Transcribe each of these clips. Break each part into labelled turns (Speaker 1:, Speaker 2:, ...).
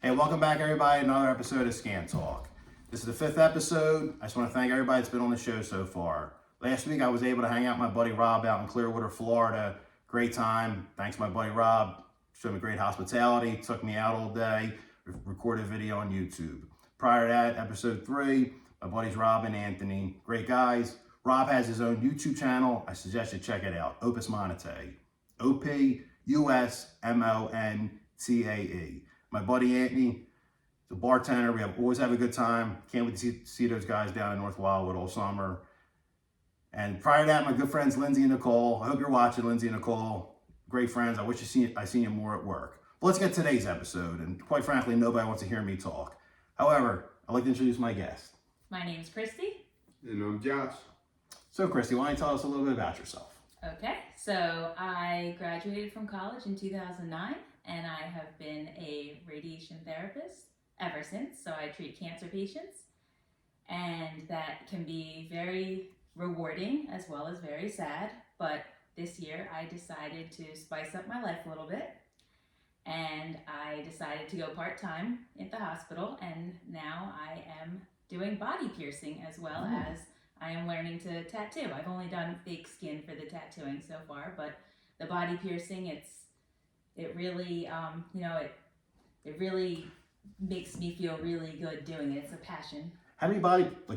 Speaker 1: Hey, welcome back, everybody. Another episode of Scan Talk. This is the 5th episode. I just want to thank everybody that's been on the show so far. Last week, I was able to hang out with my buddy Rob out in Clearwater, Florida. Great time. Thanks to my buddy Rob. Showed me great hospitality. Took me out all day. Recorded a video on YouTube. Prior to that, episode 3, my buddies Rob and Anthony. Great guys. Rob has his own YouTube channel. I suggest you check it out. Opus Monetae. OPUSMONTAE. My buddy Anthony, he's a bartender. We always have a good time. Can't wait to see those guys down in North Wildwood all summer. And prior to that, my good friends Lindsay and Nicole. I hope you're watching, Lindsay and Nicole. Great friends. I wish I seen you more at work. But let's get to today's episode. And quite frankly, nobody wants to hear me talk. However, I'd like to introduce my guest.
Speaker 2: My name is Kristy.
Speaker 3: And I'm Josh.
Speaker 1: So, Kristy, why don't you tell us a little bit about yourself?
Speaker 2: Okay, so I graduated from college in 2009, and I have been a radiation therapist ever since. So I treat cancer patients, and that can be very rewarding as well as very sad. But this year I decided to spice up my life a little bit, and I decided to go part-time at the hospital, and now I am doing body piercing as well as I am learning to tattoo. I've only done fake skin for the tattooing so far, but the body piercing, it really, it really makes me feel really good doing it. It's a passion.
Speaker 1: How many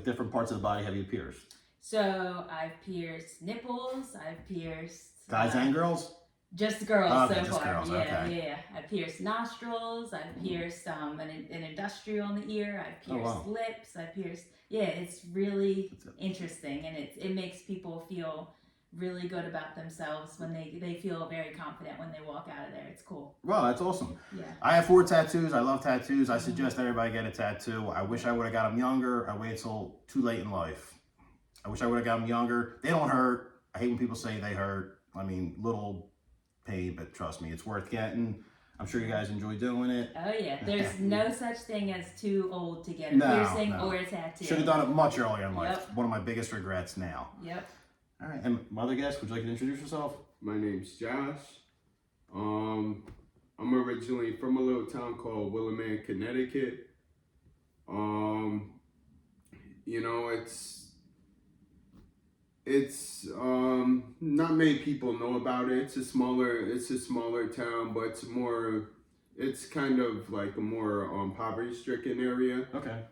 Speaker 1: different parts of the body have you pierced?
Speaker 2: So I've pierced nipples, I've pierced...
Speaker 1: Guys and girls?
Speaker 2: Just girls
Speaker 1: Okay,
Speaker 2: so
Speaker 1: just
Speaker 2: far.
Speaker 1: girls,
Speaker 2: Yeah,
Speaker 1: okay.
Speaker 2: yeah. I pierced nostrils. I've pierced an industrial in the ear. I've pierced lips. I pierced. Yeah, it's really interesting, and it makes people feel really good about themselves when they feel very confident when they walk out of there. It's cool.
Speaker 1: Well, that's awesome.
Speaker 2: Yeah.
Speaker 1: I have 4 tattoos. I love tattoos. I suggest everybody get a tattoo. I wish I would have got them younger. I waited till too late in life. I wish I would have got them younger. They don't hurt. I hate when people say they hurt. I mean, little pain, but trust me, it's worth getting. I'm sure you guys enjoy doing it.
Speaker 2: Oh yeah, there's no such thing as too old to get a piercing or a tattoo.
Speaker 1: Should have done it much earlier in life.
Speaker 2: Yep.
Speaker 1: One of my biggest regrets now.
Speaker 2: Yep.
Speaker 1: All right, and my other guest, would you like to introduce yourself?
Speaker 3: My name's Josh. I'm originally from a little town called Willamette, Connecticut. It's not many people know about it. It's a smaller town, but it's kind of like a more poverty-stricken area.
Speaker 1: Okay.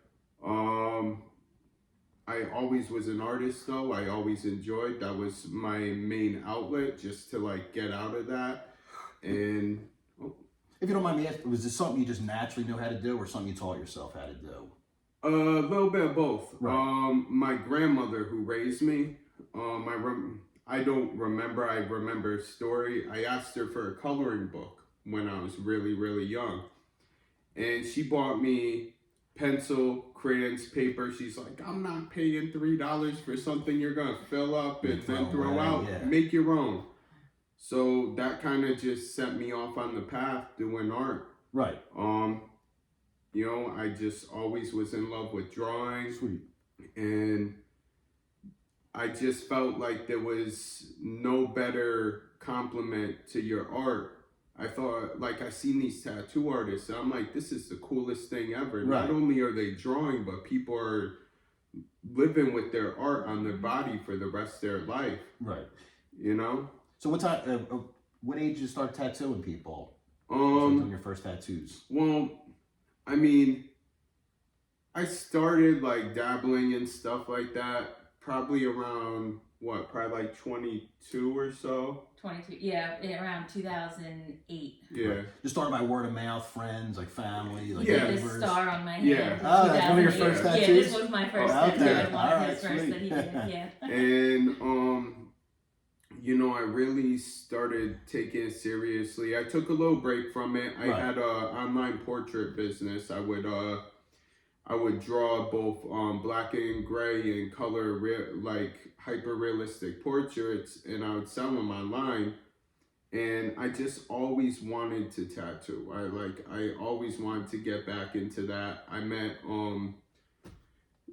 Speaker 3: I always was an artist though. I always enjoyed, that was my main outlet, just to like get out of that. And
Speaker 1: if you don't mind me asking, was this something you just naturally knew how to do, or something you taught yourself how to do?
Speaker 3: a little bit of both.
Speaker 1: Right.
Speaker 3: My grandmother who raised me, I don't remember. I remember a story. I asked her for a coloring book when I was really, really young. And she bought me pencil, crayons, paper. She's like, I'm not paying $3 for something you're going to fill up and then throw out.
Speaker 1: Yeah.
Speaker 3: Make your own. So that kind of just set me off on the path doing art.
Speaker 1: Right.
Speaker 3: I just always was in love with drawing.
Speaker 1: Sweet.
Speaker 3: And I just felt like there was no better compliment to your art. I thought, like, I seen these tattoo artists, and I'm like, this is the coolest thing ever.
Speaker 1: Right.
Speaker 3: Not only are they drawing, but people are living with their art on their body for the rest of their life.
Speaker 1: Right.
Speaker 3: So
Speaker 1: what age did you start tattooing people?
Speaker 3: doing
Speaker 1: your first tattoos?
Speaker 3: Well, I mean, I started like dabbling in stuff like that probably around probably like 22 or so.
Speaker 2: 22, yeah, around 2008.
Speaker 3: Yeah.
Speaker 1: Just started by word of mouth, friends, like family, like
Speaker 3: Yeah.
Speaker 2: This
Speaker 1: neighbors.
Speaker 2: star on my hand.
Speaker 3: Yeah.
Speaker 1: Oh, that's one of your first
Speaker 2: 2008.
Speaker 1: tattoos?
Speaker 2: Yeah, this was my first
Speaker 1: Oh,
Speaker 2: tattoo.
Speaker 1: okay.
Speaker 2: It was one of
Speaker 1: All
Speaker 2: his
Speaker 1: right,
Speaker 2: first
Speaker 1: sweet.
Speaker 2: that he did. Yeah.
Speaker 3: And I really started taking it seriously. I took a little break from it. I had a online portrait business. I would draw both black and gray and color like hyper realistic portraits, and I would sell them online. And I just always wanted to tattoo. I always wanted to get back into that. I met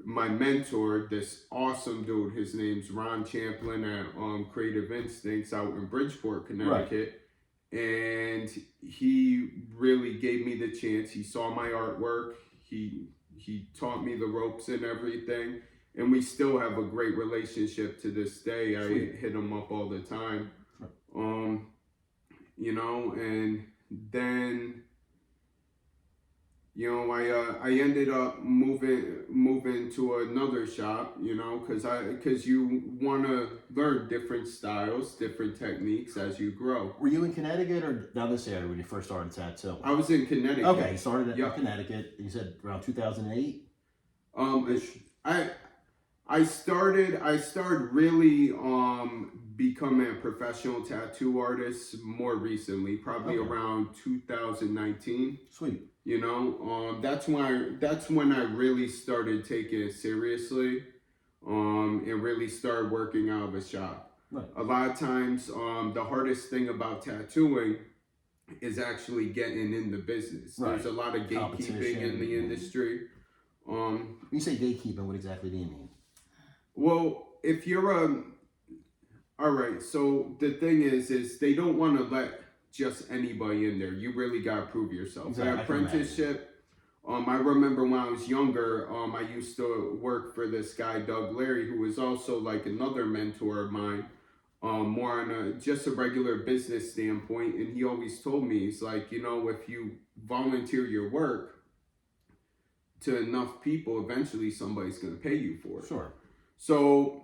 Speaker 3: my mentor, this awesome dude. His name's Ron Champlin at Creative Instincts out in Bridgeport, Connecticut. and he really gave me the chance. He saw my artwork. He taught me the ropes and everything, and we still have a great relationship to this day.
Speaker 1: Sweet.
Speaker 3: I hit him up all the time, you know, and then, you know, I ended up moving to another shop, you know, because you want to learn different styles, different techniques as you grow.
Speaker 1: Were you in Connecticut or down this area when you first started tattooing?
Speaker 3: I was in Connecticut.
Speaker 1: Okay, you started in Connecticut. You said around 2008.
Speaker 3: I started really becoming a professional tattoo artist more recently, probably around 2019.
Speaker 1: Sweet.
Speaker 3: You know, that's when I really started taking it seriously, and really started working out of a shop.
Speaker 1: Right.
Speaker 3: A lot of times, the hardest thing about tattooing is actually getting in the business.
Speaker 1: Right.
Speaker 3: There's a lot of gatekeeping in the industry.
Speaker 1: When you say gatekeeping, what exactly do you mean?
Speaker 3: Well, if you're all right, so the thing is they don't want to let just anybody in there. You really got to prove yourself.
Speaker 1: Exactly.
Speaker 3: An apprenticeship, I remember when I was younger, I used to work for this guy, Doug Larry, who was also like another mentor of mine, more on just a regular business standpoint. And he always told me, he's like, you know, if you volunteer your work to enough people, eventually somebody's going to pay you for it.
Speaker 1: Sure.
Speaker 3: So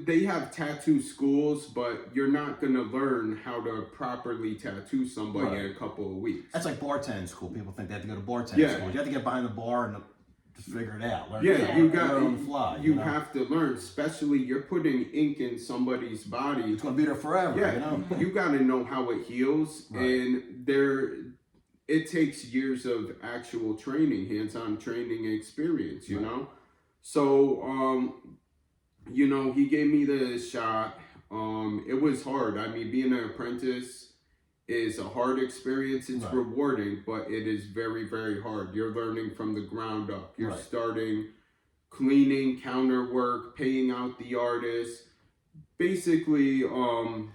Speaker 3: they have tattoo schools, but you're not going to learn how to properly tattoo somebody in a couple of weeks.
Speaker 1: That's like bartending school. People think they have to go to bartending school. You have to get behind the bar and just figure it out. Learn on the fly.
Speaker 3: You have to learn, especially you're putting ink in somebody's body.
Speaker 1: It's going to be there forever.
Speaker 3: Yeah,
Speaker 1: you know?
Speaker 3: You got to know how it heals, and it takes years of actual training, hands-on training experience. You know, so. You know, he gave me the shot. It was hard. I mean, being an apprentice is a hard experience. It's rewarding, but it is very, very hard. You're learning from the ground up. You're starting cleaning, counter work, paying out the artist. Basically, the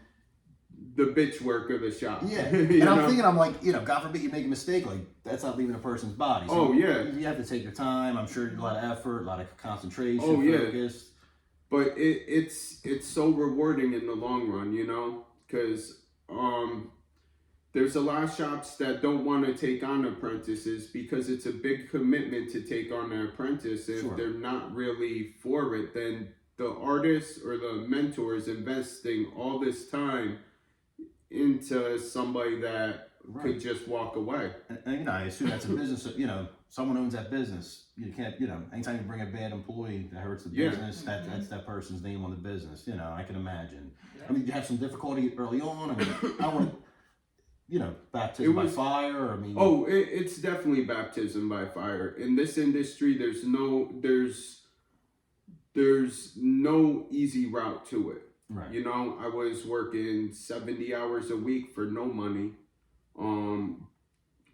Speaker 3: bitch work of the shop.
Speaker 1: Yeah. And I'm thinking, I'm like, you know, God forbid you make a mistake, like that's not leaving a person's body. So you have to take your time. I'm sure a lot of effort, a lot of concentration, focus.
Speaker 3: But it's so rewarding in the long run, you know, because there's a lot of shops that don't want to take on apprentices because it's a big commitment to take on an apprentice. If they're not really for it, then the artist or the mentor is investing all this time into somebody that could just walk away.
Speaker 1: And, you know, I assume that's a business, you know, someone owns that business. You can't, you know, anytime you bring a bad employee that hurts the business, that's that person's name on the business. You know, I can imagine. I mean, you have some difficulty early on. I mean, I want to, you know, baptism by fire. I mean,
Speaker 3: it's definitely baptism by fire. In this industry, there's no easy route to it.
Speaker 1: Right.
Speaker 3: You know, I was working 70 hours a week for no money.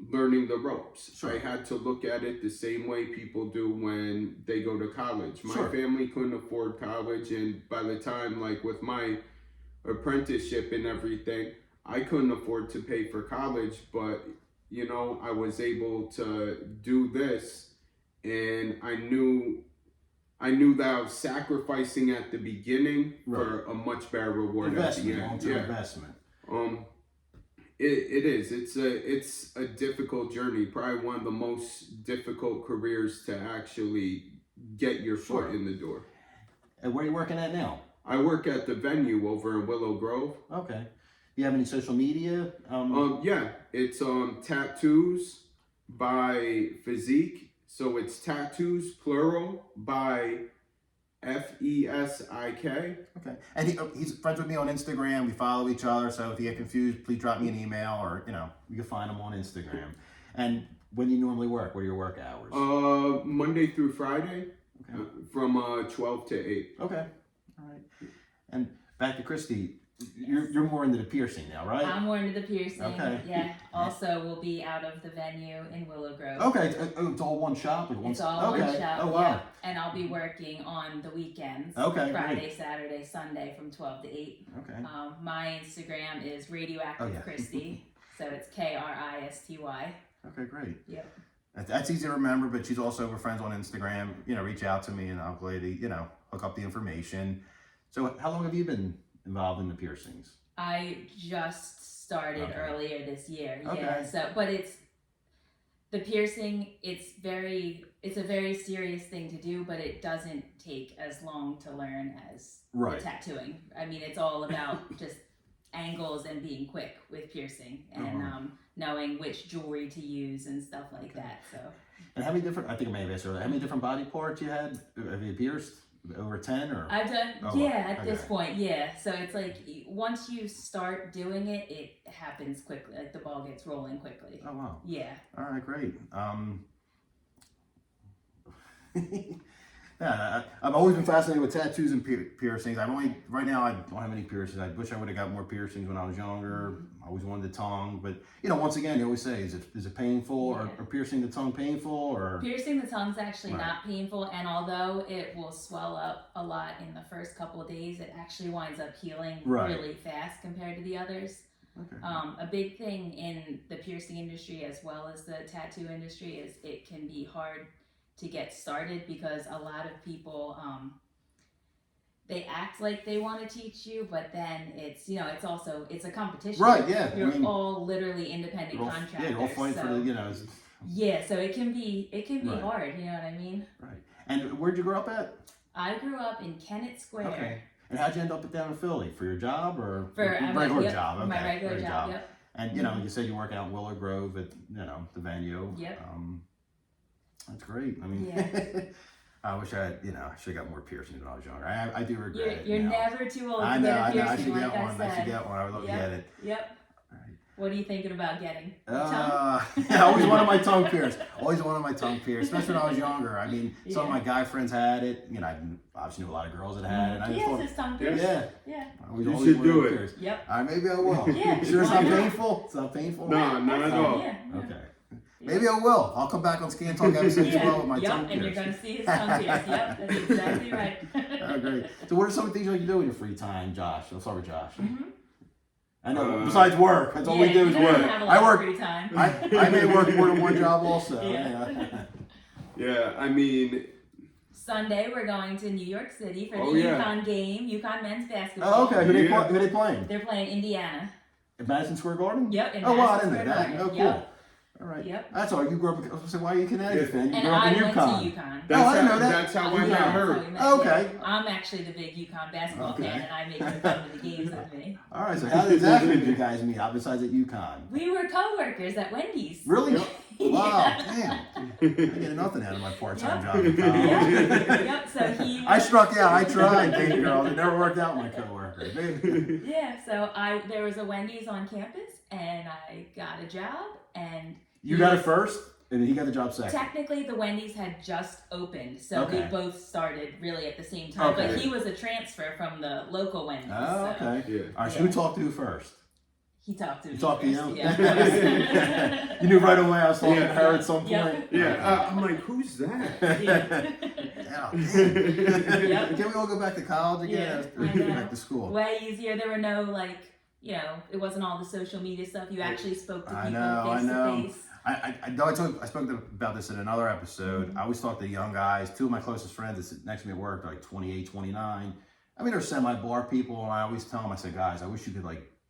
Speaker 3: Learning the ropes. I had to look at it the same way people do when they go to college. My family couldn't afford college, and by the time, like with my apprenticeship and everything, I couldn't afford to pay for college, but you know, I was able to do this, and I knew that I was sacrificing at the beginning for a much better reward at the end.
Speaker 1: Long-term investment.
Speaker 3: It is. It's a difficult journey. Probably one of the most difficult careers to actually get your foot in the door.
Speaker 1: And where are you working at now?
Speaker 3: I work at the venue over in Willow Grove.
Speaker 1: Okay. You have any social media?
Speaker 3: Yeah. It's Tattoos by Physique. So it's tattoos plural by FESIK.
Speaker 1: Okay. And he's friends with me on Instagram. We follow each other. So if you get confused, please drop me an email, or, you know, you can find him on Instagram. And when do you normally work? What are your work hours?
Speaker 3: Monday through Friday, from 12 to 8.
Speaker 1: Okay. All right. And back to Kristy. you're more into the piercing now, right?
Speaker 2: I'm more into the piercing.
Speaker 1: Okay.
Speaker 2: Yeah. Also, we'll be out of the venue in Willow Grove.
Speaker 1: Okay, it's all one shop.
Speaker 2: It's all one shop.
Speaker 1: Oh wow.
Speaker 2: Yeah. And I'll be working on the weekends.
Speaker 1: Okay.
Speaker 2: Friday,
Speaker 1: Great.
Speaker 2: Saturday, Sunday from 12 to 8.
Speaker 1: Okay.
Speaker 2: My Instagram is Radioactive Kristy. So it's Kristy.
Speaker 1: Okay, great.
Speaker 2: Yep.
Speaker 1: That's easy to remember, but she's also with friends on Instagram. Reach out to me and I'll gladly, hook up the information. So how long have you been involved in the piercings?
Speaker 2: I just started earlier this year.
Speaker 1: Okay.
Speaker 2: Yeah. So, but it's the piercing. It's a very serious thing to do, but it doesn't take as long to learn as the tattooing. I mean, it's all about just angles and being quick with piercing and knowing which jewelry to use and stuff like that. So.
Speaker 1: And how many different? I think I may have asked earlier. How many different body parts you had? Have you pierced? Over 10 or?
Speaker 2: I've done, at this point, yeah. So it's like once you start doing it, it happens quickly. Like the ball gets rolling quickly.
Speaker 1: Oh wow.
Speaker 2: Yeah.
Speaker 1: All right, great. Yeah, I've always been fascinated with tattoos and piercings. Right now I don't have any piercings. I wish I would have got more piercings when I was younger. I always wanted the tongue, but once again, they always say, is it painful or piercing the tongue painful or?
Speaker 2: Piercing the tongue's actually not painful, and although it will swell up a lot in the first couple of days, it actually winds up healing really fast compared to the others.
Speaker 1: Okay.
Speaker 2: A big thing in the piercing industry as well as the tattoo industry is it can be hard to get started because a lot of people they act like they want to teach you, but then it's it's a competition.
Speaker 1: Right. Yeah.
Speaker 2: You're all literally independent contractors.
Speaker 1: Yeah, you're all fighting for the
Speaker 2: Yeah, so it can be hard. You know what I mean?
Speaker 1: Right. And where'd you grow up at?
Speaker 2: I grew up in Kennett Square.
Speaker 1: Okay. And how'd you end up down in Philly for your job or
Speaker 2: for
Speaker 1: regular job? Okay.
Speaker 2: My regular job. Yep.
Speaker 1: And you said you work out in Willow Grove at the venue.
Speaker 2: Yep.
Speaker 1: That's great. I mean, I wish I should have got more piercings when I was younger. I do regret it.
Speaker 2: You're never too old
Speaker 1: I
Speaker 2: to
Speaker 1: know,
Speaker 2: get a piercing.
Speaker 1: I should get
Speaker 2: like
Speaker 1: one.
Speaker 2: I
Speaker 1: should get one. I would love to get it.
Speaker 2: Yep.
Speaker 1: All right.
Speaker 2: What are you thinking about getting?
Speaker 1: I always wanted my tongue pierced. Always wanted my tongue pierced, especially when I was younger. I mean, some of my guy friends had it. I obviously knew a lot of girls that had it. And I just thought,
Speaker 2: his tongue pierced.
Speaker 1: Yeah.
Speaker 3: You should do it.
Speaker 1: Pierced.
Speaker 2: Yep.
Speaker 1: Maybe I will.
Speaker 2: Yeah.
Speaker 1: Sure, it's not painful. It's not painful.
Speaker 3: No, not at all.
Speaker 2: Yeah.
Speaker 1: Okay. Maybe I will. I'll come back on Scan Talk episode 12 with my tongue pierced.
Speaker 2: And you're going to see his tongue pierced. Yep, that's exactly right.
Speaker 1: Oh, great. So what are some of the things you like to do in your free time, Josh? I'll start with Josh.
Speaker 2: Mm-hmm.
Speaker 1: I know, besides work. That's all we do is work.
Speaker 2: I work. Free time.
Speaker 1: I may work more than one job also.
Speaker 3: Yeah, I mean...
Speaker 2: Sunday we're going to New York City for the UConn game, UConn men's basketball.
Speaker 1: Oh, okay. Who are they playing?
Speaker 2: They're playing Indiana.
Speaker 1: At Madison Square Garden?
Speaker 2: Yep.
Speaker 1: Oh, wow, I didn't know that. Oh, cool.
Speaker 2: Yep.
Speaker 1: All right.
Speaker 2: Yep.
Speaker 1: That's all. You grew up. So why are you a Connecticut fan? You
Speaker 2: and
Speaker 1: grew up in
Speaker 2: I went to
Speaker 1: UConn.
Speaker 2: UConn.
Speaker 1: I didn't know that.
Speaker 3: That's how I met her.
Speaker 2: Okay. I'm actually the big UConn basketball fan, and I make them come to the games with me.
Speaker 1: All right. So how exactly did you guys meet out besides at UConn?
Speaker 2: We were co-workers at Wendy's.
Speaker 1: Really?
Speaker 2: Yep.
Speaker 1: Wow. Damn. I get nothing out of my part-time job in college.
Speaker 2: Yep. So he.
Speaker 1: I struck out. I tried, baby girl. It never worked out with my coworkers.
Speaker 2: Yeah. So there was a Wendy's on campus, and I got a job, and.
Speaker 1: You got it first, and then he got the job second.
Speaker 2: Technically, the Wendy's had just opened, so we both started really at the same time. But he was a transfer from the local Wendy's.
Speaker 1: Oh, okay.
Speaker 3: Yeah.
Speaker 1: All right, so who talked to who first?
Speaker 2: He talked to me.
Speaker 1: You talked to you?
Speaker 2: Yeah.
Speaker 1: You knew right away I was talking to her at some point?
Speaker 3: Yeah. I'm like, who's that?
Speaker 1: Yeah. Can we all go back to college again?
Speaker 2: Yeah,
Speaker 1: back to school.
Speaker 2: Way easier. There were no, it wasn't all the social media stuff. You actually spoke to people face to face.
Speaker 1: I spoke about this in another episode.
Speaker 2: Mm-hmm.
Speaker 1: I always talk to young guys. Two of my closest friends that sit next to me at work are 28, 29. I mean, they're semi-bar people, and I always tell them, I said, guys, I wish you could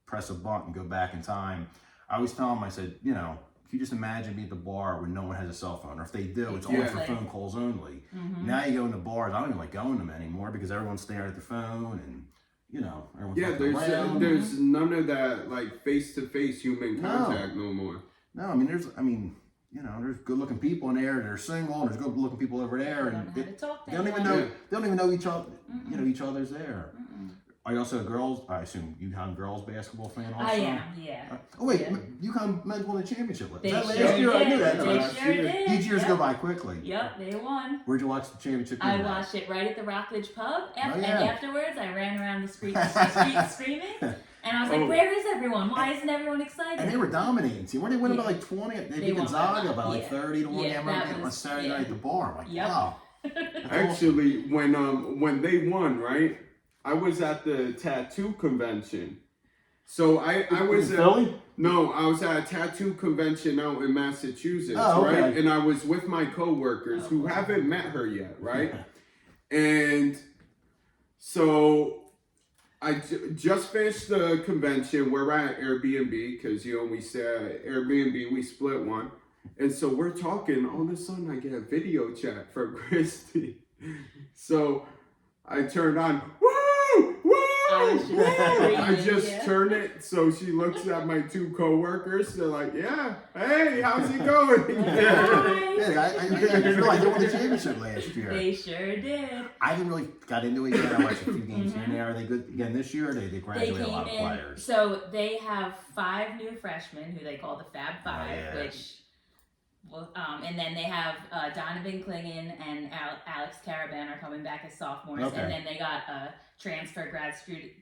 Speaker 1: press a button and go back in time. I always tell them, I said, can you just imagine being at the bar when no one has a cell phone? Or if they do, it's only for phone calls only.
Speaker 2: Mm-hmm.
Speaker 1: Now you go into bars, I don't even like going to them anymore because everyone's staring at their phone and, everyone's around.
Speaker 3: There's none of that face-to-face human contact no more.
Speaker 1: No, I mean, there's good-looking people in there. They're single. And there's good-looking people over there, and they don't even know. They don't even know each other.
Speaker 2: Mm-mm.
Speaker 1: Each other's there.
Speaker 2: Mm-mm.
Speaker 1: Are you also a girls? I assume UConn girls basketball fan also.
Speaker 2: I am, yeah.
Speaker 1: Oh wait,
Speaker 2: Yeah.
Speaker 1: UConn men's won the championship.
Speaker 2: They
Speaker 1: Was that
Speaker 2: sure
Speaker 1: last year? I knew
Speaker 2: did.
Speaker 1: that.
Speaker 2: They
Speaker 1: Last
Speaker 2: sure
Speaker 1: year.
Speaker 2: did.
Speaker 1: These years
Speaker 2: Yep.
Speaker 1: go by quickly.
Speaker 2: Yep, they won.
Speaker 1: Where'd you watch the championship game?
Speaker 2: I
Speaker 1: at?
Speaker 2: watched it right at the Rockledge pub,
Speaker 1: yeah.
Speaker 2: and afterwards I ran around the street screaming, and I was like,
Speaker 3: Oh.
Speaker 2: "Where is everyone? Why isn't everyone excited?"
Speaker 1: And they were dominating. See, weren't they winning
Speaker 2: Yeah.
Speaker 1: by like 20? They
Speaker 2: They
Speaker 1: beat
Speaker 2: won by
Speaker 1: Gonzaga
Speaker 2: a
Speaker 1: by
Speaker 2: lot.
Speaker 1: like
Speaker 2: Yeah.
Speaker 1: 30 to 1.
Speaker 2: Yeah,
Speaker 1: I remember
Speaker 2: that
Speaker 1: getting on
Speaker 2: was-
Speaker 1: Saturday
Speaker 2: yeah.
Speaker 1: night at the bar. I'm like,
Speaker 2: Yep.
Speaker 1: wow.
Speaker 3: Actually, when they won, right? I was at the tattoo convention. So I was
Speaker 1: in Philly?
Speaker 3: No, I was at a tattoo convention out in Massachusetts,
Speaker 1: Oh, okay.
Speaker 3: right? And I was with my coworkers who haven't met her yet, right? And so I just finished the convention. We're at Airbnb because, you know, we stay at Airbnb, we split one. And so we're talking. All of a sudden, I get a video chat from Kristy. So I turned on, woo, woo,
Speaker 2: I was just
Speaker 3: woo. I
Speaker 2: screaming,
Speaker 3: just
Speaker 2: yeah.
Speaker 3: turn it so she looks at my two coworkers. They're like, yeah, hey, how's it going?
Speaker 1: Yeah, I feel like they won the championship last year.
Speaker 2: They sure did.
Speaker 1: I didn't really got into it yet. I watched a few games here and there. Are they good again this year? Or they
Speaker 2: They
Speaker 1: graduate a
Speaker 2: came
Speaker 1: lot of
Speaker 2: in.
Speaker 1: players.
Speaker 2: So they have 5 new freshmen who they call the Fab Five,
Speaker 1: yeah.
Speaker 2: which. Well, and then they have Donovan Klingon and Alex Caravan are coming back as sophomores,
Speaker 1: Okay.
Speaker 2: and then they got a transfer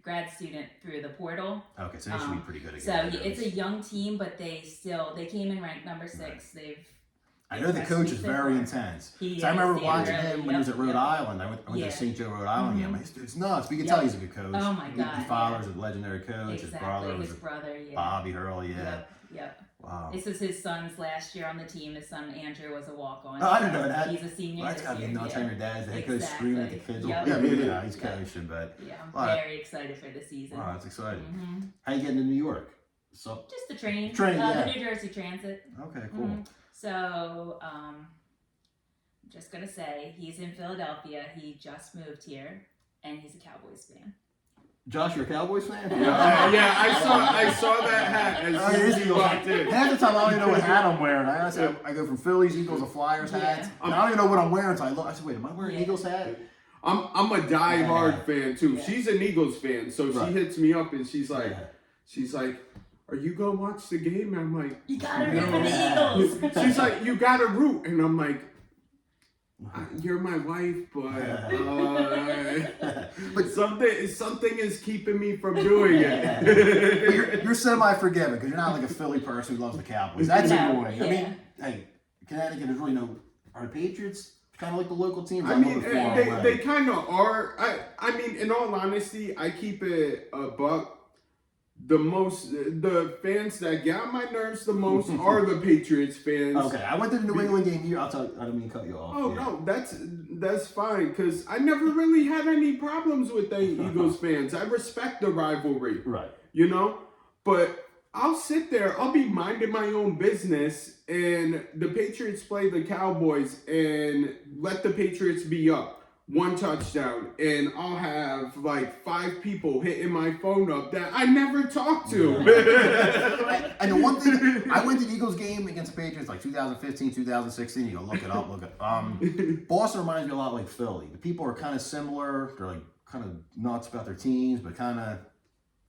Speaker 2: grad student through the portal.
Speaker 1: Okay, so they should be pretty good
Speaker 2: So
Speaker 1: again.
Speaker 2: it's a young team, but they came in ranked number 6.
Speaker 1: Right.
Speaker 2: They've
Speaker 1: I know the coach is very intense.
Speaker 2: He
Speaker 1: So I remember
Speaker 2: is,
Speaker 1: watching
Speaker 2: really,
Speaker 1: him when he was at Rhode
Speaker 2: yep.
Speaker 1: Island. I went
Speaker 2: Yeah.
Speaker 1: to St. Joe, Rhode Island. Yeah,
Speaker 2: Mhm.
Speaker 1: this dude's nuts. But you can
Speaker 2: Yep.
Speaker 1: tell he's a good coach.
Speaker 2: Oh my God,
Speaker 1: His father's a legendary coach.
Speaker 2: Exactly,
Speaker 1: His brother was
Speaker 2: his brother, yeah.
Speaker 1: Bobby Hurley. Yeah.
Speaker 2: Yep.
Speaker 1: Wow.
Speaker 2: This is his son's last year on the team. His son Andrew was a walk-on.
Speaker 1: Oh, I didn't know that.
Speaker 2: He's a senior
Speaker 1: Well, that's
Speaker 2: this
Speaker 1: gotta be
Speaker 2: year.
Speaker 1: nuts.
Speaker 2: Yeah.
Speaker 1: On your dad's the head coach
Speaker 2: Exactly.
Speaker 1: screaming at the kids.
Speaker 2: Yep.
Speaker 1: Yeah, maybe yeah, he's
Speaker 2: Yep.
Speaker 1: coaching, but
Speaker 2: Yeah, I'm
Speaker 1: All right.
Speaker 2: very excited for the season.
Speaker 1: wow, that's exciting.
Speaker 2: hmm
Speaker 1: How you getting to New York? So
Speaker 2: Just the train.
Speaker 1: Train, yeah.
Speaker 2: The New Jersey Transit.
Speaker 1: okay, cool.
Speaker 2: Mhm. So, I'm just gonna say he's in Philadelphia. He just moved here, and he's a Cowboys fan.
Speaker 1: Josh, you're a Cowboys fan?
Speaker 3: Yeah, I saw that hat as
Speaker 1: Oh,
Speaker 3: soon
Speaker 1: it
Speaker 3: as
Speaker 1: is
Speaker 3: you
Speaker 1: Eagles.
Speaker 3: walked in.
Speaker 1: Half the time I don't even know what hat I'm wearing. I go from Phillies, Eagles, to Flyers hats.
Speaker 2: Yeah.
Speaker 1: And I don't even know what I'm wearing. So I said, wait, am I wearing an
Speaker 2: Yeah.
Speaker 1: Eagles hat?
Speaker 3: I'm a die-hard fan too.
Speaker 2: Yeah.
Speaker 3: She's an Eagles fan, so
Speaker 1: Right.
Speaker 3: she hits me up and she's like,
Speaker 1: Yeah.
Speaker 3: "Are you gonna watch the game?" And I'm like,
Speaker 2: You gotta root for the
Speaker 1: Yeah.
Speaker 2: Eagles.
Speaker 3: she's like, "You gotta root," and I'm like, "You're my wife, but something is keeping me from doing
Speaker 1: But
Speaker 3: it."
Speaker 1: you're semi-forgiving because you're not like a Philly person who loves the Cowboys. That's
Speaker 2: No,
Speaker 1: annoying. I
Speaker 2: yeah.
Speaker 1: mean, hey, Connecticut is really are the Patriots kind of like the local team?
Speaker 3: I mean, they kind of are. I mean, in all honesty, I keep it a buck. The fans that get on my nerves the most are the Patriots fans.
Speaker 1: Okay, I went to the New England game here. I'll tell you, I don't mean to cut you off.
Speaker 3: Oh
Speaker 1: Yeah.
Speaker 3: no, that's fine because I never really had any problems with the Eagles fans. I respect the rivalry,
Speaker 1: Right.
Speaker 3: you know. But I'll sit there, I'll be minding my own business, and the Patriots play the Cowboys, and let the Patriots be up 1 touchdown, and I'll have like 5 people hitting my phone up that I never talked to.
Speaker 1: And the one thing, I went to the Eagles game against the Patriots like 2015, 2016. You go look it up, Boston reminds me a lot like Philly. The people are kind of similar. They're like kind of nuts about their teams, but kind of.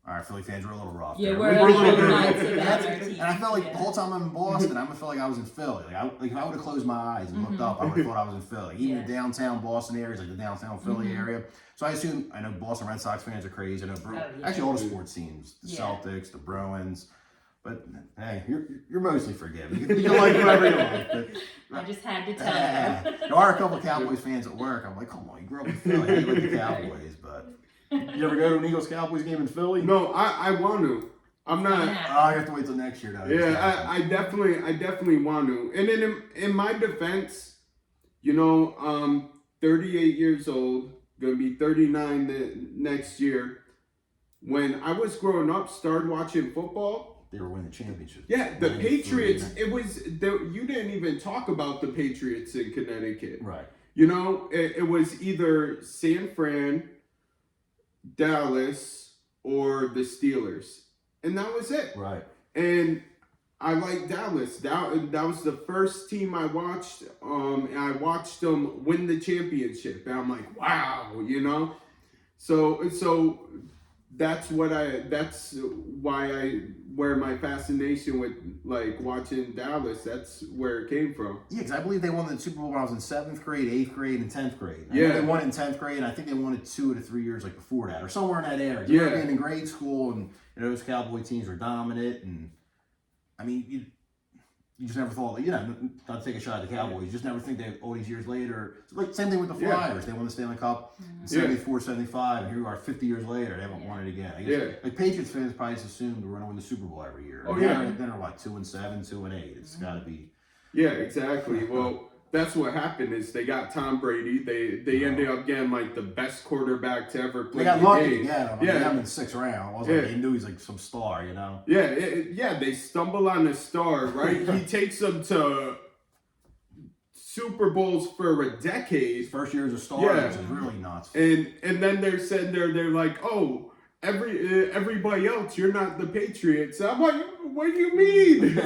Speaker 1: All right, Philly fans, we're a little rough.
Speaker 2: Yeah,
Speaker 1: there.
Speaker 2: we're a little
Speaker 1: bit-
Speaker 2: nuts about our team.
Speaker 1: And I felt like
Speaker 2: Yeah.
Speaker 1: the whole time I'm in Boston, I felt like I was in Philly. Like if I would have closed my eyes and looked up, I would have thought I was in Philly. Even
Speaker 2: Yeah.
Speaker 1: the downtown Boston areas, like the downtown Philly area. So I know Boston Red Sox fans are crazy. I know
Speaker 2: yeah.
Speaker 1: actually all the sports teams, the
Speaker 2: Yeah.
Speaker 1: Celtics, the Bruins. But hey, you're mostly forgiven. You can like whoever you like.
Speaker 2: I just had to tell
Speaker 1: Yeah.
Speaker 2: you.
Speaker 1: There are a couple of Cowboys fans at work. I'm like, come on, you grew up in Philly. How do you like the Cowboys? But you ever go to an Eagles Cowboys game in Philly?
Speaker 3: No, I want to. I'm not.
Speaker 1: Oh, you have to wait till next year, though.
Speaker 3: Yeah, I definitely want to. And then in my defense, you know, 38 years old, gonna be 39 next year. When I was growing up, started watching football.
Speaker 1: They were winning the championship.
Speaker 3: Yeah, the
Speaker 1: 93.
Speaker 3: Patriots. You didn't even talk about the Patriots in Connecticut.
Speaker 1: Right.
Speaker 3: You know, it was either San Fran, Dallas, or the Steelers, and that was it.
Speaker 1: Right.
Speaker 3: And I like Dallas. That was the first team I watched. And I watched them win the championship, and I'm like, wow, you know. So that's where my fascination with like watching Dallas, that's where it came from.
Speaker 1: Yeah, because I believe they won the Super Bowl when I was in 7th grade, 8th grade, and 10th grade. I
Speaker 3: Yeah.
Speaker 1: know they won it in 10th grade, and I think they won it 2 to 3 years like before that, or somewhere in that area. I
Speaker 3: Yeah.
Speaker 1: remember being in grade school, and those Cowboy teams were dominant, and I mean, you just never thought, not to take a shot at the Cowboys, you just never think that all these years later, it's like same thing with the Flyers. They won the Stanley Cup in 74, 75, and here we are 50 years later, they haven't won it again. I guess, like Patriots fans probably just assumed we're going to win the Super Bowl every year.
Speaker 3: Oh,
Speaker 1: Then they're what, 2-7, 2-8. It's got to be.
Speaker 3: Yeah, exactly. Well, that's what happened is they got Tom Brady. They ended up getting like the best quarterback to ever play.
Speaker 1: They got
Speaker 3: the
Speaker 1: lucky
Speaker 3: game.
Speaker 1: to get him. I mean, they got him in the 6th round. It wasn't like they knew he's like some star,
Speaker 3: Yeah, they stumble on a star, right? He takes them to Super Bowls for a decade.
Speaker 1: His first year as a star, which is really nuts.
Speaker 3: And then they're sitting there, they're like, oh, everybody else, you're not the Patriots. I'm like, what do you mean?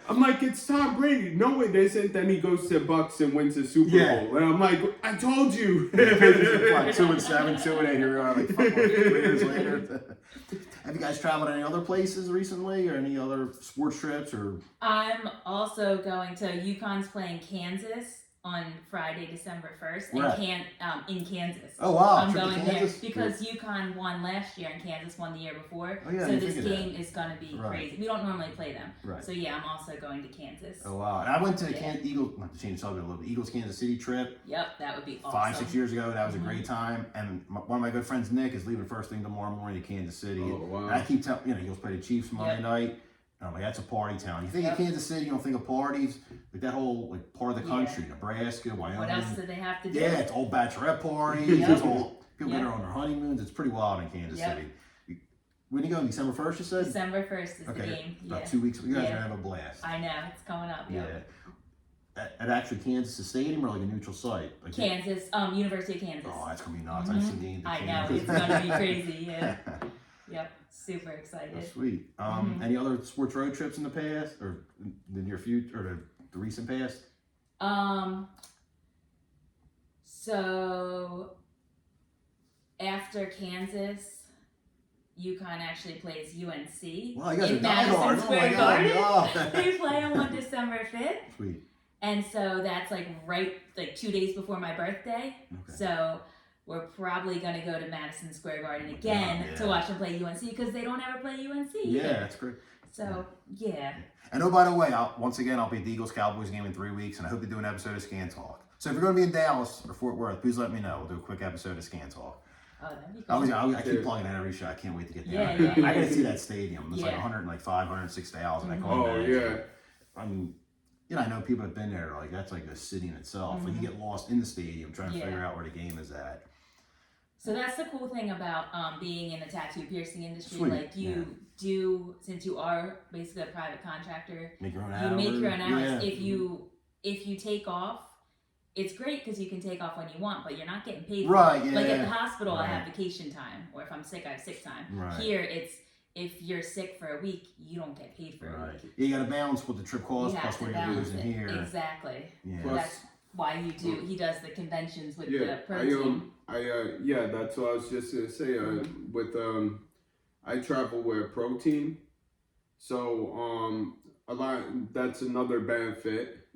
Speaker 3: I'm like, it's Tom Brady. No, it isn't. Then he goes to Bucks and wins the Super Bowl. And I'm like, I told you.
Speaker 1: 2-7, 2-8. Here we are, like 5 years later. Have you guys traveled any other places recently, or any other sports trips? Or
Speaker 2: I'm also going to UConn's playing Kansas on Friday, December 1st, in Kansas.
Speaker 1: Oh, wow.
Speaker 2: I'm
Speaker 1: Trip to
Speaker 2: going there
Speaker 1: Kansas?
Speaker 2: because UConn won last year and Kansas won the year before.
Speaker 1: Oh, yeah,
Speaker 2: so
Speaker 1: I
Speaker 2: this
Speaker 1: figured
Speaker 2: game is going to be crazy. We don't normally play them.
Speaker 1: Right.
Speaker 2: So yeah, I'm also going to Kansas.
Speaker 1: Oh, wow. And I went to the Eagles, not to change the subject a little bit, Eagles Kansas City trip.
Speaker 2: Yep, that would be awesome.
Speaker 1: 5-6 years ago. That was a great time. And one of my good friends, Nick, is leaving first thing tomorrow morning to Kansas City.
Speaker 3: Oh, wow.
Speaker 1: And I keep telling, Eagles play the Chiefs Monday night. And I'm like, that's a party town. You think of Kansas City, you don't think of parties. Like that whole part of the country, Nebraska, Wyoming.
Speaker 2: What else do they have to do?
Speaker 1: Yeah, it's all bachelorette parties. It's all people get there on their honeymoons. It's pretty wild in Kansas City. When you go, December 1st, you said?
Speaker 2: December 1st is the game.
Speaker 1: About 2 weeks. You guys are going to have a blast.
Speaker 2: I know. It's coming up.
Speaker 1: Yeah. At actually Kansas Stadium or like a neutral site? Like
Speaker 2: Kansas, University of Kansas.
Speaker 1: Oh, that's going to be nuts. I've seen the game.
Speaker 2: I know. It's going to be crazy. Yeah. Yep. Super excited.
Speaker 1: That's sweet. Any other sports road trips in the past or the near future or the recent past?
Speaker 2: So after Kansas, UConn actually plays UNC.
Speaker 1: Well, you guys
Speaker 2: in
Speaker 1: are
Speaker 2: Madison Square Garden.
Speaker 1: God.
Speaker 2: They play them on December 5th.
Speaker 1: Sweet.
Speaker 2: And so that's like 2 days before my birthday. Okay. So we're probably going to go to Madison Square Garden again to watch them play UNC because they don't ever play UNC.
Speaker 1: Yeah, that's great.
Speaker 2: So, yeah.
Speaker 1: And oh, by the way, once again, I'll be at the Eagles-Cowboys game in 3 weeks, and I hope to do an episode of Scan Talk. So if you're going to be in Dallas or Fort Worth, please let me know. We'll do a quick episode of Scan Talk.
Speaker 2: Oh, that'd be cool.
Speaker 1: I keep plugging in every show. I can't wait to get
Speaker 2: there.
Speaker 1: Yeah. I got to see that stadium. It's like 106,000. I can't imagine. I mean, I know people have been there. Like that's like a city in itself. Like you get lost in the stadium trying to figure out where the game is at.
Speaker 2: So that's the cool thing about being in the tattoo piercing industry.
Speaker 1: Sweet.
Speaker 2: Like you do, since you are basically a private contractor,
Speaker 1: make your own
Speaker 2: you
Speaker 1: hours.
Speaker 2: make your own hours.
Speaker 1: Yeah.
Speaker 2: If you take off, it's great because you can take off when you want, but you're not getting paid.
Speaker 1: Right.
Speaker 2: For it.
Speaker 1: Yeah.
Speaker 2: Like at the hospital, I have vacation time, or if I'm sick, I have sick time.
Speaker 1: Right.
Speaker 2: Here, it's if you're sick for a week, you don't get paid for a week.
Speaker 1: You got to balance what the trip costs plus what you're losing here.
Speaker 2: Exactly.
Speaker 1: Yeah.
Speaker 2: So that's why he does the conventions with the protein.
Speaker 3: That's what I was just gonna say. I travel with protein, so a lot. That's another benefit,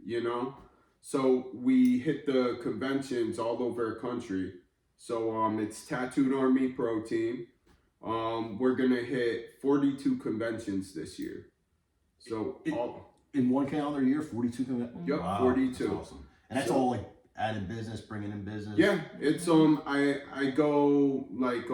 Speaker 3: So we hit the conventions all over the country. So it's Tattooed Army Protein. We're gonna hit 42 conventions this year. So
Speaker 1: in one calendar year, 42 conventions.
Speaker 3: Yep,
Speaker 1: wow,
Speaker 3: 42.
Speaker 1: That's awesome. And that's all like added business, bringing in business.
Speaker 3: Yeah, it's I go like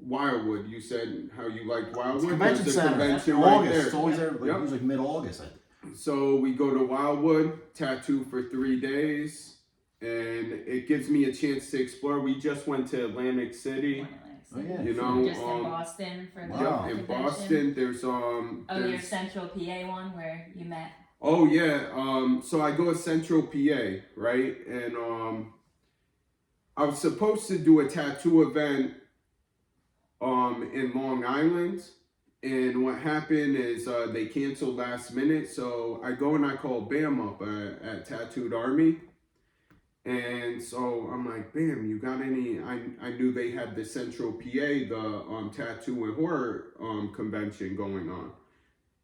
Speaker 3: Wildwood. You said how you like Wildwood.
Speaker 1: Convention center.
Speaker 3: Convention
Speaker 1: August.
Speaker 3: there.
Speaker 1: It's always there. Like, it was like mid-August. I think.
Speaker 3: So we go to Wildwood, tattoo for 3 days, and it gives me a chance to explore. We just went to Atlantic City.
Speaker 1: Oh yeah.
Speaker 2: Just in Boston for the convention.
Speaker 3: In Boston, there's
Speaker 2: your Central PA one where you met.
Speaker 3: Oh yeah. So I go to Central PA, right? And I was supposed to do a tattoo event in Long Island, and what happened is they canceled last minute. So I go and I call Bam up at Tattooed Army, And so I'm like, bam, you got any? I knew they had the Central PA, the tattoo and horror convention going on,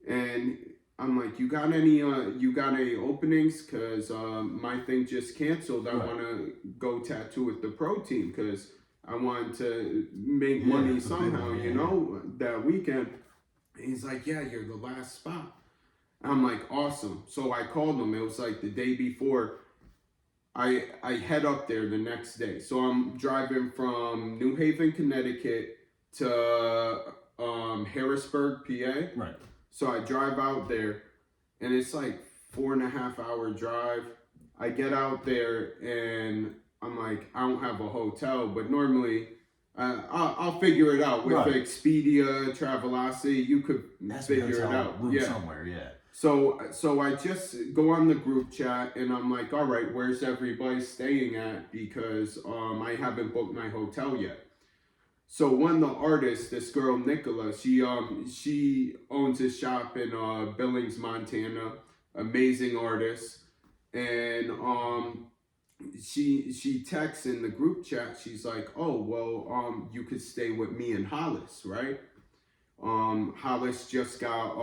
Speaker 3: and I'm like, you got any openings? Cause my thing just canceled. I want to go tattoo with the pro team because I wanted to make money somehow, you know, that weekend. And he's like, yeah, you're the last spot. I'm like, awesome. So I called him. It was like the day before. I head up there the next day. So I'm driving from New Haven, Connecticut to Harrisburg, PA.
Speaker 1: Right.
Speaker 3: So I drive out there, and it's like 4.5 hour drive. I get out there, and I'm like, I don't have a hotel, but normally I'll figure it out with Expedia, Travelocity. You could figure it out.
Speaker 1: Somewhere, yeah.
Speaker 3: So I just go on the group chat, and I'm like, all right, where's everybody staying at? Because I haven't booked my hotel yet. So one of the artists, this girl Nicola, she owns a shop in Billings, Montana. Amazing artist, and she texts in the group chat. She's like, oh well, you could stay with me and Hollis, right? Hollis just got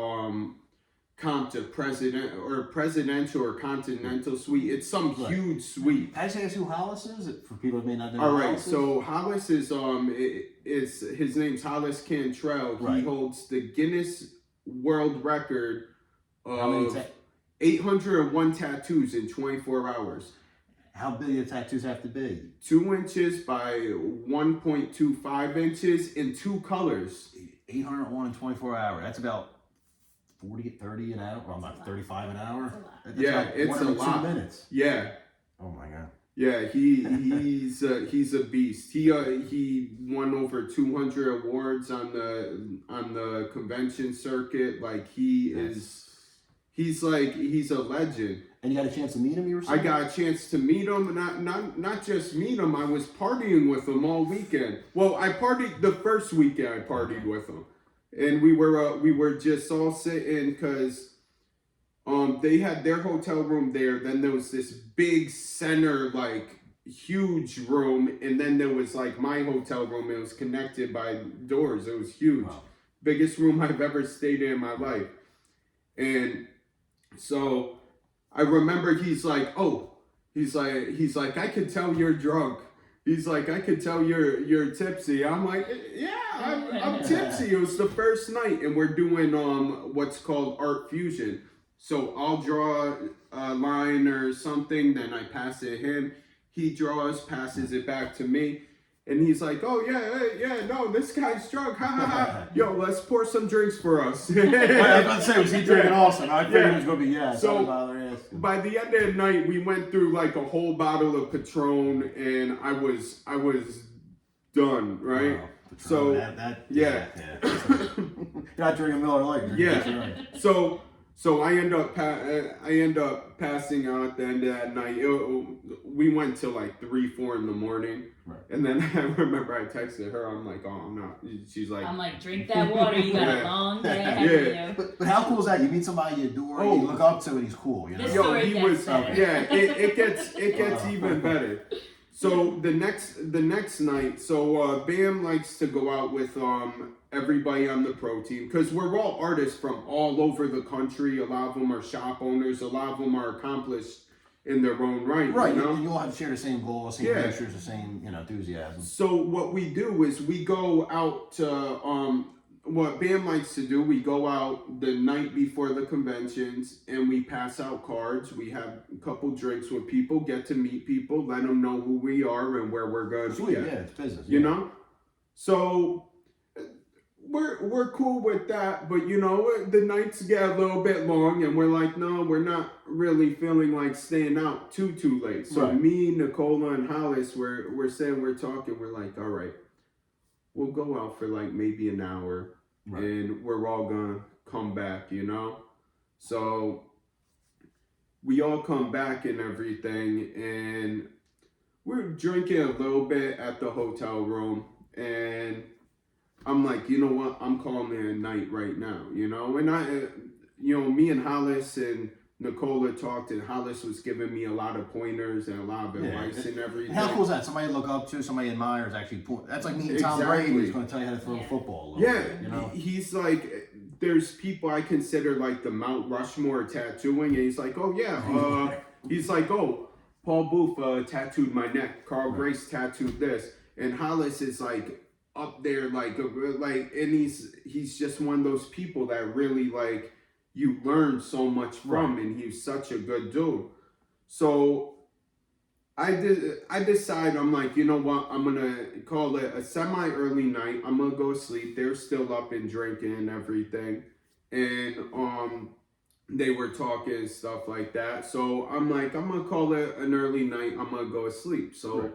Speaker 3: comped to presidential or continental suite. It's some huge suite.
Speaker 1: Can I say who Hollis is? For people that may not know.
Speaker 3: All right, so Hollis is his name's Hollis Cantrell. Right. He holds the Guinness World Record of 801 tattoos in 24 hours.
Speaker 1: How big do the tattoos have to be?
Speaker 3: 2 inches by 1.25 inches in 2 colors.
Speaker 1: 801 in 24 hours. That's about 30 an hour. Well, not 35 an hour.
Speaker 3: It's a lot.
Speaker 1: 2 minutes.
Speaker 3: Yeah.
Speaker 1: Oh my God.
Speaker 3: Yeah, he's a beast. He won over 200 awards on the convention circuit. Like he's a legend.
Speaker 1: And you got a chance to meet him, you were saying?
Speaker 3: I got a chance to meet him, not just meet him. I was partying with him all weekend. Well, I partied the first weekend. I partied with him, and we were just all sitting because they had their hotel room there. Then there was this big center, like huge room, and then there was like my hotel room. It was connected by doors. It was huge, biggest room I've ever stayed in my life, and so. I remember he's like, I could tell you're drunk. He's like, I could tell you're tipsy. I'm like, yeah, I'm tipsy. It was the first night, and we're doing what's called art fusion. So I'll draw a line or something, then I pass it to him. He draws, passes it back to me. And he's like, oh, yeah, no, this guy's drunk. Ha, ha, ha. Yo, let's pour some drinks for us.
Speaker 1: I was about to say, was he drinking also? I figured it was going to be,
Speaker 3: So, by the end of the night, we went through like a whole bottle of Patron, and I was done, right? Wow. Patron,
Speaker 1: so, you're not drinking Miller Lite.
Speaker 3: Yeah. So I end up passing out at the end of that night. We went till like 3-4 in the morning, and then I remember I texted her. I'm like, oh, I'm not. She's like,
Speaker 2: I'm like, drink that water. You got a long day ahead of you.
Speaker 1: But how cool is that? You meet somebody you adore, you look up to, and he's cool. You know?
Speaker 3: He was. Yeah, it gets even better. So the next night, Bam likes to go out with everybody on the pro team because we're all artists from all over the country. A lot of them are shop owners. A lot of them are accomplished in their own right.
Speaker 1: Right.
Speaker 3: You know?
Speaker 1: You all have to share the same goals, same pictures, the same enthusiasm.
Speaker 3: So what we do is we go out to what Bam likes to do. We go out the night before the conventions and we pass out cards. We have a couple drinks with people, get to meet people, let them know who we are and where we're going to be.
Speaker 1: Yeah, it's business.
Speaker 3: You know? So we're cool with that, but the nights get a little bit long and we're like, no, we're not really feeling like staying out too late. So me, Nicola, and Hollis, we're saying, we're talking, we're like, all right, we'll go out for like maybe an hour and we're all gonna come back, So we all come back and everything, and we're drinking a little bit at the hotel room, and I'm like, you know what? I'm calling it a night right now, And me and Hollis and Nicola talked, and Hollis was giving me a lot of pointers and a lot of advice and everything.
Speaker 1: How cool is that? Somebody to look up to, somebody admires actually. That's like meeting Tom Brady, who's going to tell you how to throw a football. Bit, you know?
Speaker 3: He's like, there's people I consider like the Mount Rushmore of tattooing, and he's like, oh yeah, he's like, oh, Paul Booth tattooed my neck, Carl Grace tattooed this, and Hollis is like up there, like, and he's just one of those people that really like you learn so much from, and he's such a good dude. So I decide, I'm like, you know what, I'm gonna call it a semi-early night. I'm gonna go to sleep. They're still up and drinking and everything, and they were talking and stuff like that. So I'm like, I'm gonna call it an early night. I'm gonna go to sleep. So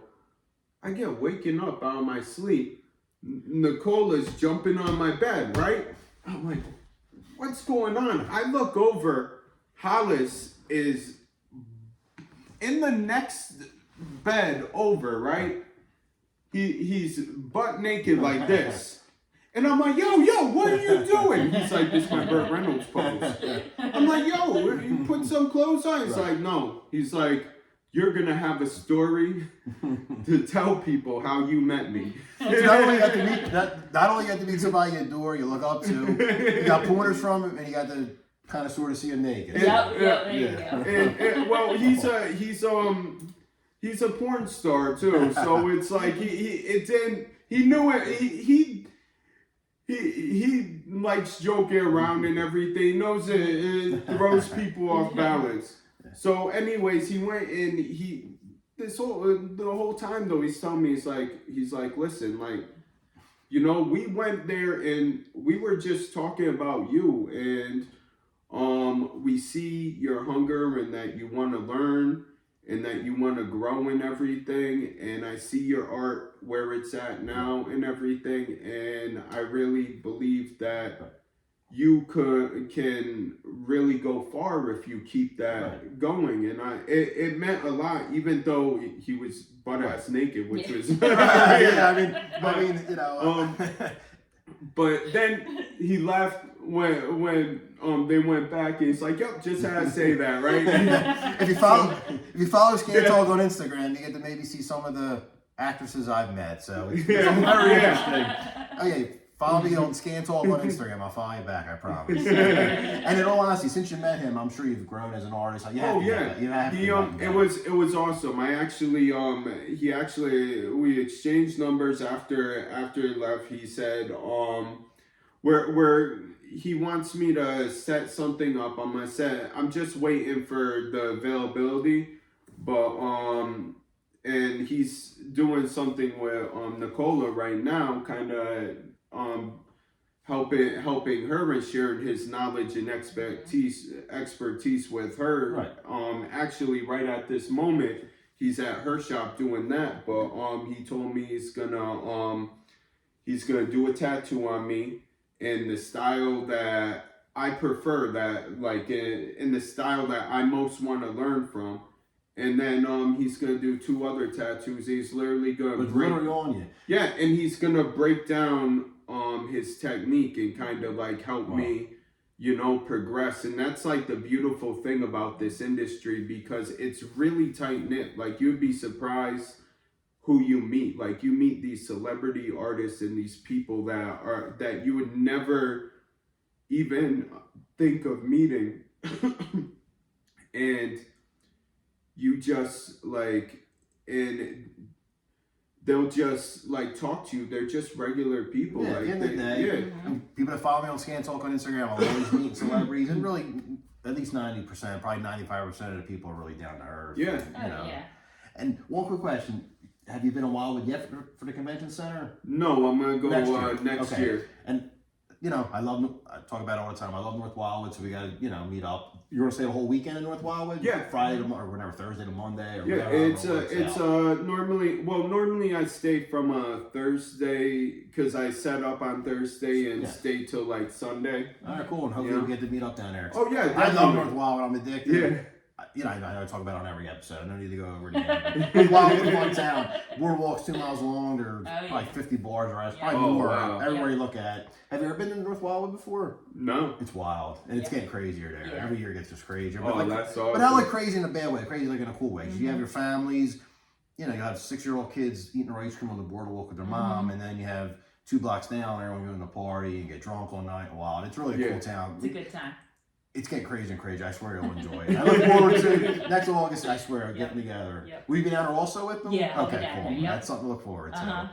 Speaker 3: I get waking up out of my sleep. Nicola's jumping on my bed, right? I'm like, what's going on? I look over. Hollis is in the next bed over, right? He's butt naked like this. And I'm like, yo, what are you doing? He's like, this is my Burt Reynolds pose. I'm like, yo, you put some clothes on? He's like, no. He's like, you're going to have a story to tell people how you met me.
Speaker 1: Not only you get to meet somebody you adore, you look up to, you got pointers from him, and you got to kind of sort of see him naked.
Speaker 2: There you go.
Speaker 3: And well, he's a porn star too, so it's like he knew it. He likes joking around and everything. He knows it throws people off balance. So, anyways, he went and the whole time though, he's telling me, he's like, listen, like, you know, we went there and we were just talking about you, and we see your hunger and that you want to learn and that you want to grow in everything, and I see your art where it's at now and everything, and I really believe that you can really go far if you keep that going. And it meant a lot, even though he was butt ass naked, which was
Speaker 1: I mean, you know.
Speaker 3: But then he left when they went back, and he's like, yep, just had to say that, right?
Speaker 1: If you follow Scan Talk on Instagram, you get to maybe see some of the actresses I've met. So it's very interesting. Okay, follow me on Scan Talk on Instagram. I'll follow you back, I promise. And in all honesty, since you met him, I'm sure you've grown as an artist. Like,
Speaker 3: It was awesome. I actually we exchanged numbers after he left. He said where he wants me to set something up. I'm just waiting for the availability, but and he's doing something with Nicola right now, kind of helping her and sharing his knowledge and expertise with her.
Speaker 1: Right.
Speaker 3: Actually, right at this moment, he's at her shop doing that. But he told me he's gonna do a tattoo on me in the style that I prefer, that like in the style that I most want to learn from. And then he's gonna do 2 other tattoos. He's literally gonna
Speaker 1: literally on you.
Speaker 3: Yeah, and he's gonna break down his technique and kind of like help me, you know, progress. And that's like the beautiful thing about this industry, because it's really tight knit. Like, you'd be surprised who you meet. Like, you meet these celebrity artists and these people that you would never even think of meeting. And you just like, and they'll just like talk to you. They're just regular people.
Speaker 1: Yeah,
Speaker 3: like,
Speaker 1: at the end of the day, people that follow me on Scan Talk on Instagram, I'll always meet celebrities, and really at least 90%, probably 95% of the people are really down to earth.
Speaker 3: Yeah.
Speaker 1: You know. And one quick question. Have you been in Wildwood yet for the convention center?
Speaker 3: No, I'm going to go next year.
Speaker 1: And, you know, I talk about it all the time. I love North Wildwood, so we got to, you know, meet up. You're going to stay the whole weekend in North Wildwood?
Speaker 3: Yeah.
Speaker 1: Friday to or whatever, Thursday to Monday? Or
Speaker 3: whatever, normally I stay from Thursday, because I set up on Thursday and stay till like Sunday.
Speaker 1: All right, cool. And hopefully we'll get to meet up down there.
Speaker 3: Oh, yeah.
Speaker 1: I love North Wildwood. I'm addicted.
Speaker 3: Yeah.
Speaker 1: you know, I know I talk about it on every episode. I don't need to go over it again. But Wildwood, one town, boardwalk's 2 miles long. There's probably 50 bars or probably more.
Speaker 3: Wow.
Speaker 1: Everywhere you look at. Have you ever been to North Wildwood before?
Speaker 3: No.
Speaker 1: It's wild, and it's getting crazier there.
Speaker 2: Yeah.
Speaker 1: Every year it gets just crazier.
Speaker 3: Oh,
Speaker 1: But
Speaker 3: that's awesome.
Speaker 1: But not like crazy in a bad way. Crazy like in a cool way. Mm-hmm. You have your families. You know, you have 6-year-old kids eating their ice cream on the boardwalk with their mom, and then you have 2 blocks down, everyone going to party and get drunk all night. Wow, it's really a cool town.
Speaker 2: It's a good time.
Speaker 1: It's getting crazy and crazy. I swear you'll enjoy it. I look forward to next August. I swear, getting together.
Speaker 2: Yep.
Speaker 1: Will you be down there also with them?
Speaker 2: Yeah.
Speaker 1: Okay, cool.
Speaker 2: Yep.
Speaker 1: That's something to look forward to.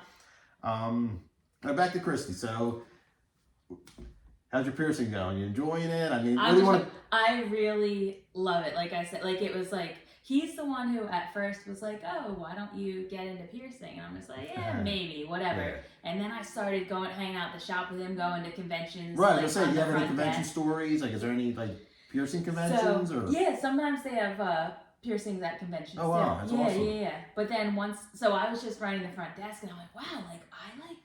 Speaker 1: Now back to Kristy. So, how's your piercing going? You enjoying it? I mean,
Speaker 2: I really love it. Like I said, like it was like. He's the one who at first was like, oh, why don't you get into piercing? And I'm just like, yeah, maybe, whatever. Yeah. And then I started hanging out at the shop with him, going to conventions.
Speaker 1: Right, I was going to say, do you have any convention stories? Like, is there any, like, piercing conventions?
Speaker 2: Yeah, sometimes they have piercings at conventions.
Speaker 1: Oh, wow, that's awesome.
Speaker 2: Yeah. But then so I was just running the front desk, and I'm like, wow, like, I, like,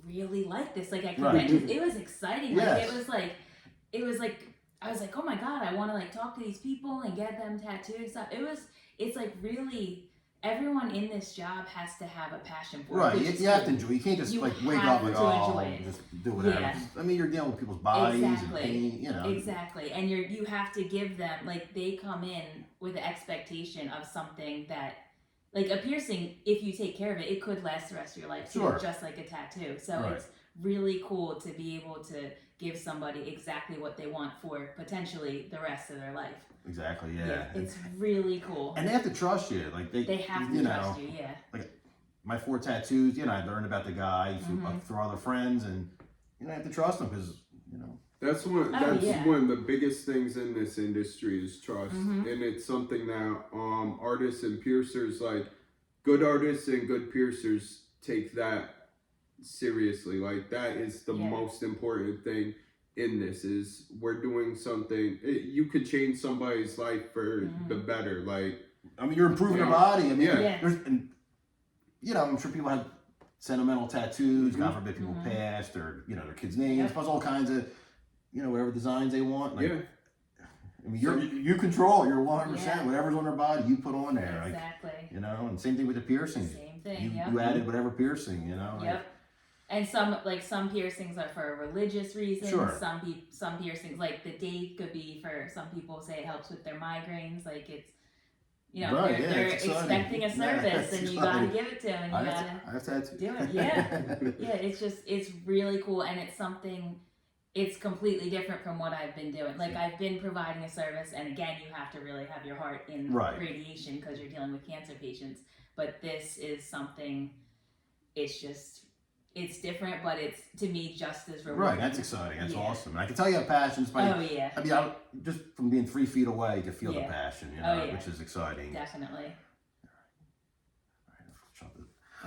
Speaker 2: really like this. Like, at conventions, it was exciting. Like, it was like, I was like, oh my God, I want to like talk to these people and get them tattooed and stuff. It's like really, everyone in this job has to have a passion for it.
Speaker 1: Right, you have to enjoy it. You can't just like wake up like, just do whatever.
Speaker 2: Yeah.
Speaker 1: I mean, you're dealing with people's bodies and pain, you know.
Speaker 2: Exactly, and you have to give them, like they come in with the expectation of something that, like a piercing, if you take care of it, it could last the rest of your life too, just like a tattoo. So it's really cool to be able to give somebody exactly what they want for potentially the rest of their life.
Speaker 1: Exactly, yeah.
Speaker 2: It's really cool.
Speaker 1: And they have to trust you. Like they
Speaker 2: have to trust you, yeah.
Speaker 1: Like my 4 tattoos, you know, I learned about the guy through other friends, and you know, I have to trust him because, you know.
Speaker 3: That's one of the biggest things in this industry is trust. And it's something that artists and piercers, like good artists and good piercers, take that seriously. Like that is the most important thing in this, is we're doing something. You could change somebody's life for the better. Like, I mean, you're improving your body. I mean, and, you know, I'm sure people have sentimental tattoos. God forbid people passed, or you know, their kids' names, plus all kinds of, you know, whatever designs they want. Like, I mean, you control it. You're 100%. Whatever's on their body, you put on there.
Speaker 2: Exactly.
Speaker 1: Like, you know, and same thing with the piercing.
Speaker 2: Same thing.
Speaker 1: You added whatever piercing, you know.
Speaker 2: Yep. And some piercings are for religious reasons.
Speaker 1: Sure.
Speaker 2: Some piercings, like the date, could be for some people say it helps with their migraines. Like it's, you know, they're expecting a service, and you gotta give it to them, and you gotta do it. Yeah. It's really cool, and it's something. It's completely different from what I've been doing. Like I've been providing a service, and again, you have to really have your heart in radiation because you're dealing with cancer patients. But this is something. It's different, but it's, to me, just as rewarding.
Speaker 1: Right, that's exciting. That's awesome. And I can tell you have passion. I mean, just from being 3 feet away, you can feel the passion, you know, which is exciting.
Speaker 2: Definitely.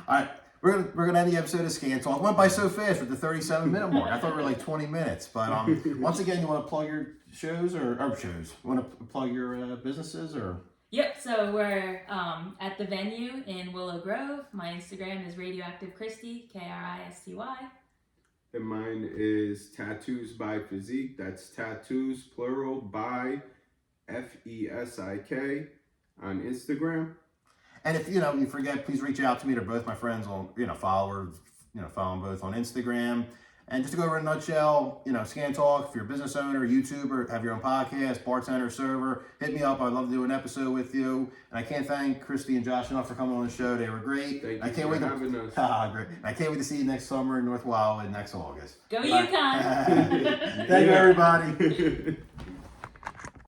Speaker 1: All right, we're gonna end the episode of Scan Talk. Went by so fast with the 37-minute mark. I thought we were like 20 minutes. But once again, you want to plug your shows or shows? Want to plug your businesses or?
Speaker 2: Yep, so we're at the venue in Willow Grove. My Instagram is Radioactive Kristy, Kristy.
Speaker 3: And mine is Tattoos by Physique. That's tattoos, plural, by FESIK on Instagram.
Speaker 1: And if, you know, you forget, please reach out to me. They're both my friends on, you know, followers, you know, follow them both on Instagram. And just to go over in a nutshell, you know, Scan Talk, if you're a business owner, YouTuber, have your own podcast, bartender, server, hit me up. I'd love to do an episode with you. And I can't thank Kristy and Josh enough for coming on the show. They were great.
Speaker 3: Thank you
Speaker 1: I can't wait
Speaker 3: for having us.
Speaker 1: Great. I can't wait to see you next summer in North Wildwood next August.
Speaker 2: Go UConn!
Speaker 1: Thank you, everybody.